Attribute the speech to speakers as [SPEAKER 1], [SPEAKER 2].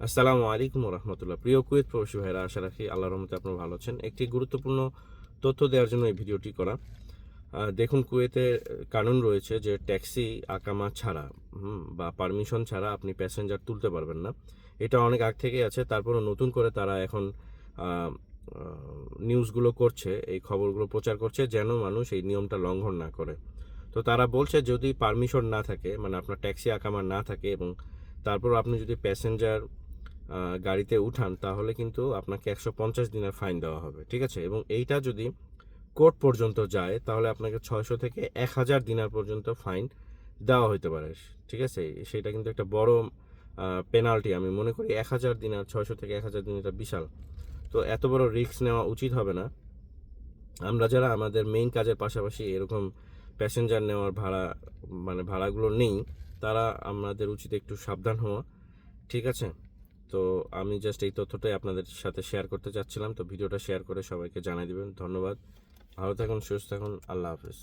[SPEAKER 1] আসসালামু আলাইকুম রহমতুল্লাহ। প্রিয় কুয়েত প্রবাসী ভাইরা, আশা রাখি আল্লাহর রহমতে আপনারা ভালো আছেন। একটি গুরুত্বপূর্ণ তথ্য দেওয়ার জন্য এই ভিডিওটি করা। দেখুন, কুয়েতে কানুন রয়েছে যে ট্যাক্সি আকামা ছাড়া বা পারমিশন ছাড়া আপনি প্যাসেঞ্জার তুলতে পারবেন না। এটা অনেক আগ থেকেই আছে, তারপরও নতুন করে তারা এখন নিউজগুলো করছে, এই খবরগুলো প্রচার করছে যেন মানুষ এই নিয়মটা লঙ্ঘন না করে। তো তারা বলছে যদি পারমিশন না থাকে, মানে আপনার ট্যাক্সি আকামা না থাকে এবং তারপর আপনি যদি প্যাসেঞ্জার গাড়িতে উঠান, তাহলে কিন্তু আপনাকে 150 দিনের ফাইন দেওয়া হবে, ঠিক আছে? এবং এইটা যদি কোর্ট পর্যন্ত যায় তাহলে আপনাকে 600 থেকে 1000 দিনার পর্যন্ত ফাইন দেওয়া হইতে পারে, ঠিক আছে? সেটা কিন্তু একটা বড় পেনাল্টি। আমি মনে করি 1000 দিনার, 600 থেকে 1000 দিন, এটা বিশাল। তো এত বড় রিস্ক নেওয়া উচিত হবে না। আমরা যারা আমাদের মেইন কাজের পাশাপাশি এরকম প্যাসেঞ্জার নেওয়ার ভাড়াগুলো নেই, তারা আমাদের উচিত একটু সাবধান হওয়া, ঠিক আছে? তো আমি জাস্ট এই তথ্যটাই আপনাদের সাথে শেয়ার করতে চাচ্ছিলাম। তো ভিডিওটা শেয়ার করে সবাইকে জানিয়ে দিবেন। ধন্যবাদ। ভালো থাকুন, সুস্থ থাকুন। আল্লাহ হাফেজ।